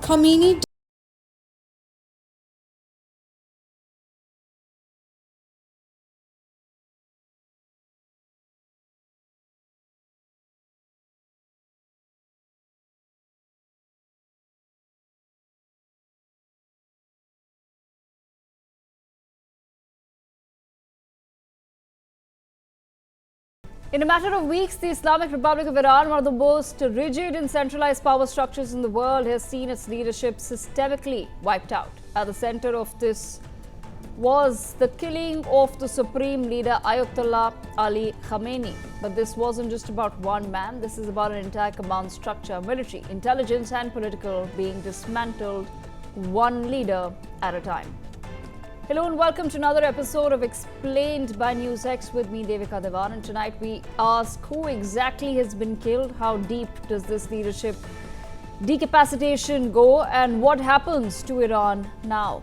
Khamenei In a matter of weeks, the Islamic Republic of Iran, one of the most rigid and centralized power structures in the world, has seen its leadership systemically wiped out. At the center of this was the killing of the supreme leader Ayatollah Ali Khamenei. But this wasn't just about one man. This is about an entire command structure, military, intelligence and political, being dismantled one leader at a time. Hello and welcome to another episode of Explained by NewsX with me, Devika Devan. And tonight we ask who exactly has been killed, how deep does this leadership decapacitation go, and what happens to Iran now?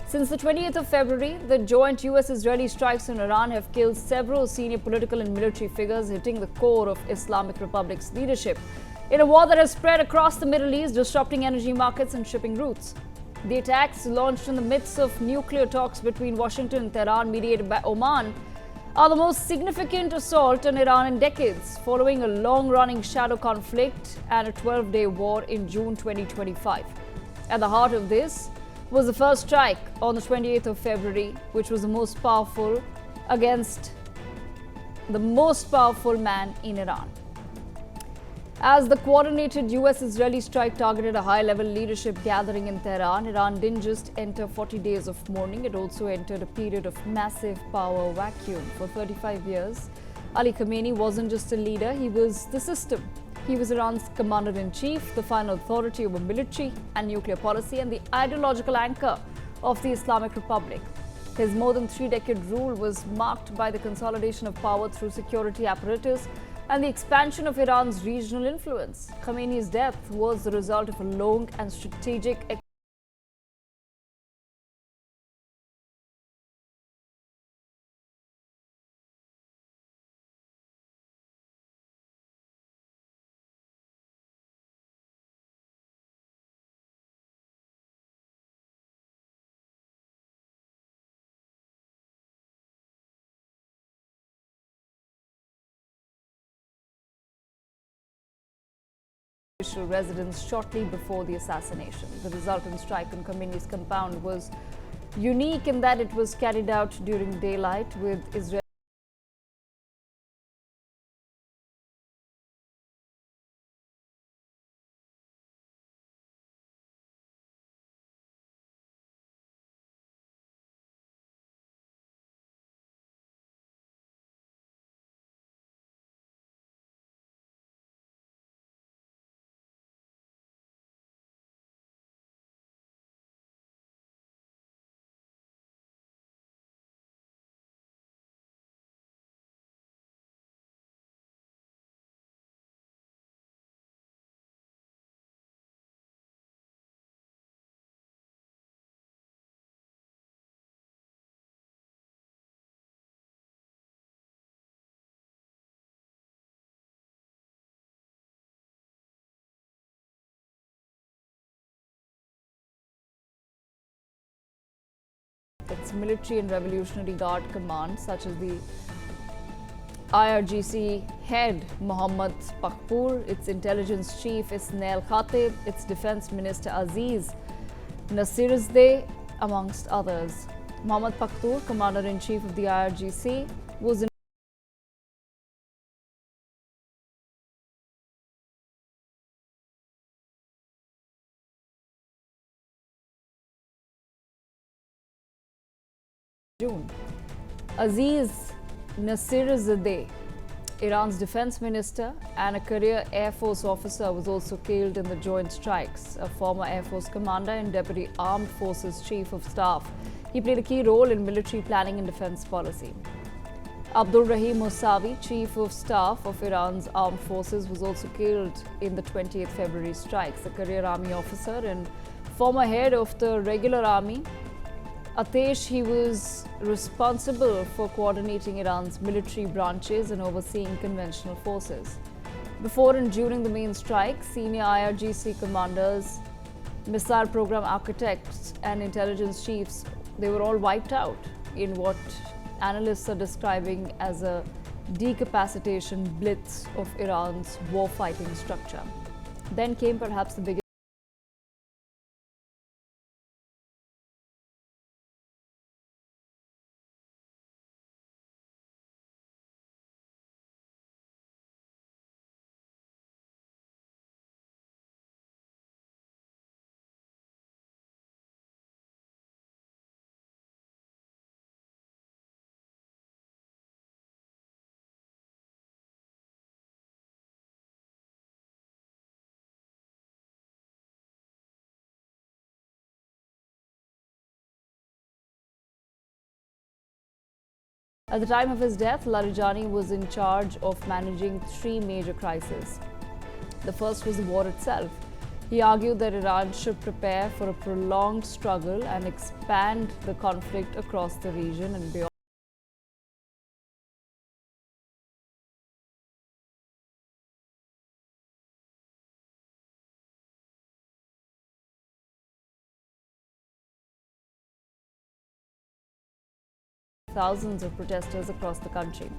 Since the 20th of February, the joint US-Israeli strikes on Iran have killed several senior political and military figures, hitting the core of Islamic Republic's leadership in a war that has spread across the Middle East, disrupting energy markets and shipping routes. The attacks, launched in the midst of nuclear talks between Washington and Tehran, mediated by Oman, are the most significant assault on Iran in decades, following a long-running shadow conflict and a 12-day war in June 2025. At the heart of this was the first strike on the 28th of February, which was the most powerful against the most powerful man in Iran. As the coordinated US-Israeli strike targeted a high-level leadership gathering in Tehran, Iran didn't just enter 40 days of mourning, it also entered a period of massive power vacuum. For 35 years, Ali Khamenei wasn't just a leader, he was the system. He was Iran's commander-in-chief, the final authority over military and nuclear policy, and the ideological anchor of the Islamic Republic. His more than three-decade rule was marked by the consolidation of power through security apparatus and the expansion of Iran's regional influence. Khamenei's death was the result of a long and strategic official residence shortly before the assassination. The resultant strike on Khamenei's compound was unique in that it was carried out during daylight, with Israel its military and revolutionary guard commands, such as the IRGC head Mohammad Pakpour, its intelligence chief Ismail Khatib, its defense minister Aziz Nasirzadeh, amongst others. Mohammad Pakpour, commander-in-chief of the IRGC, was in June. Aziz Nasirzadeh, Iran's defense minister and a career Air Force officer, was also killed in the joint strikes. A former Air Force commander and Deputy Armed Forces Chief of Staff, he played a key role in military planning and defense policy. Abdul Rahim Mousavi, Chief of Staff of Iran's Armed Forces, was also killed in the 20th February strikes. A career army officer and former head of the regular army, Atesh, he was responsible for coordinating Iran's military branches and overseeing conventional forces. Before and during the main strike, senior IRGC commanders missile program architects and intelligence chiefs, they were all wiped out in what analysts are describing as a decapacitation blitz of Iran's war-fighting structure. Then came perhaps the biggest At the time of his death, Larijani was in charge of managing three major crises. The first was the war itself. He argued that Iran should prepare for a prolonged struggle and expand the conflict across the region and beyond. Thousands of protesters across the country.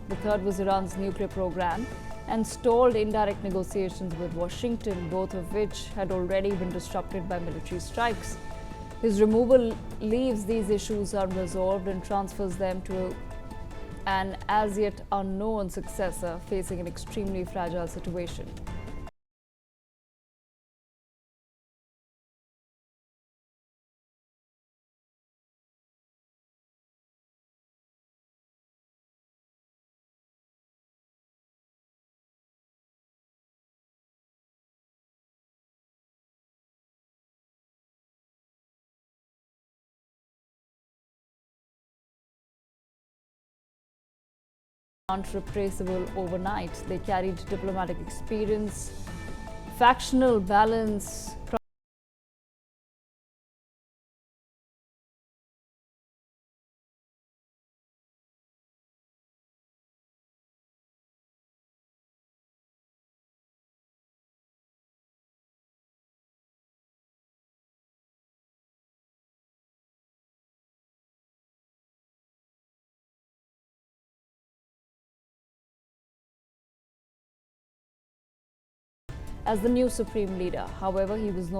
The third was Iran's nuclear program and stalled indirect negotiations with Washington, both of which had already been disrupted by military strikes. His removal leaves these issues unresolved and transfers them to an as yet unknown successor facing an extremely fragile situation. Aren't replaceable overnight. They carried diplomatic experience, factional balance, as the new supreme leader. However, he's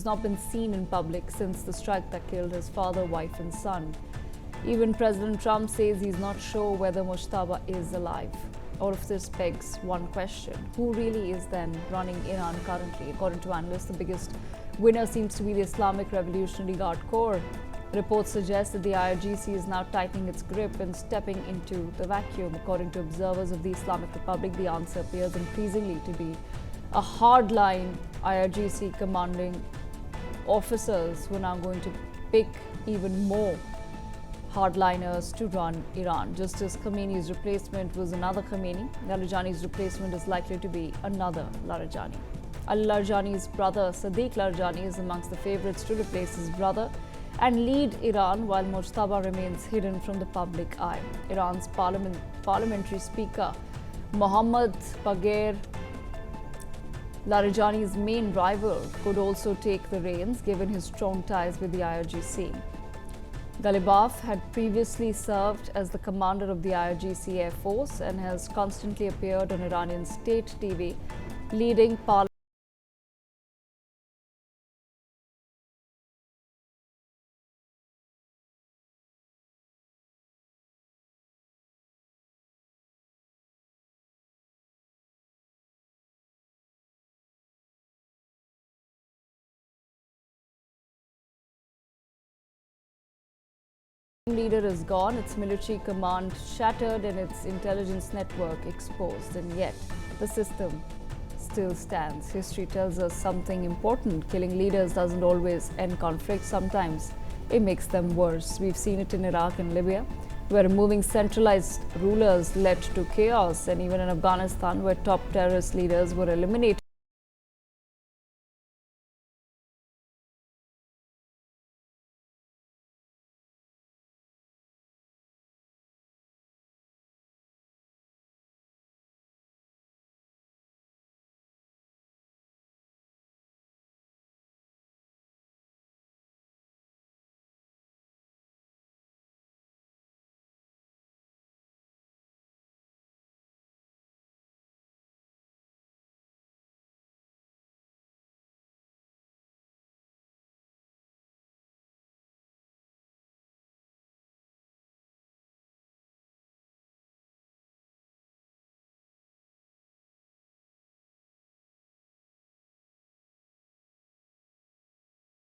not been seen in public since the strike that killed his father, wife and son. Even President Trump says he's not sure whether Mujtaba is alive. All of this begs one question: who really is then running Iran currently? According to analysts, the biggest winner seems to be the Islamic Revolutionary Guard Corps. Reports suggest that the IRGC is now tightening its grip and stepping into the vacuum. According to observers of the Islamic Republic, the answer appears increasingly to be a hardline IRGC commanding officers who are now going to pick even more hardliners to run Iran. Just as Khamenei's replacement was another Khamenei, Larijani's replacement is likely to be another Larijani. Ali Larijani's brother Sadiq Larijani is amongst the favourites to replace his brother and lead Iran, while Mujtaba remains hidden from the public eye. Iran's parliamentary speaker Mohammad Bagher, Larijani's main rival, could also take the reins given his strong ties with the IRGC. Ghalibaf had previously served as the commander of the IRGC Air Force and has constantly appeared on Iranian state TV, leading parliament. Leader is gone, its military command shattered and its intelligence network exposed, and yet the system still stands. History tells us something important: killing leaders doesn't always end conflict. Sometimes it makes them worse. We've seen it in Iraq and Libya, where removing centralized rulers led to chaos, and even in Afghanistan, where top terrorist leaders were eliminated.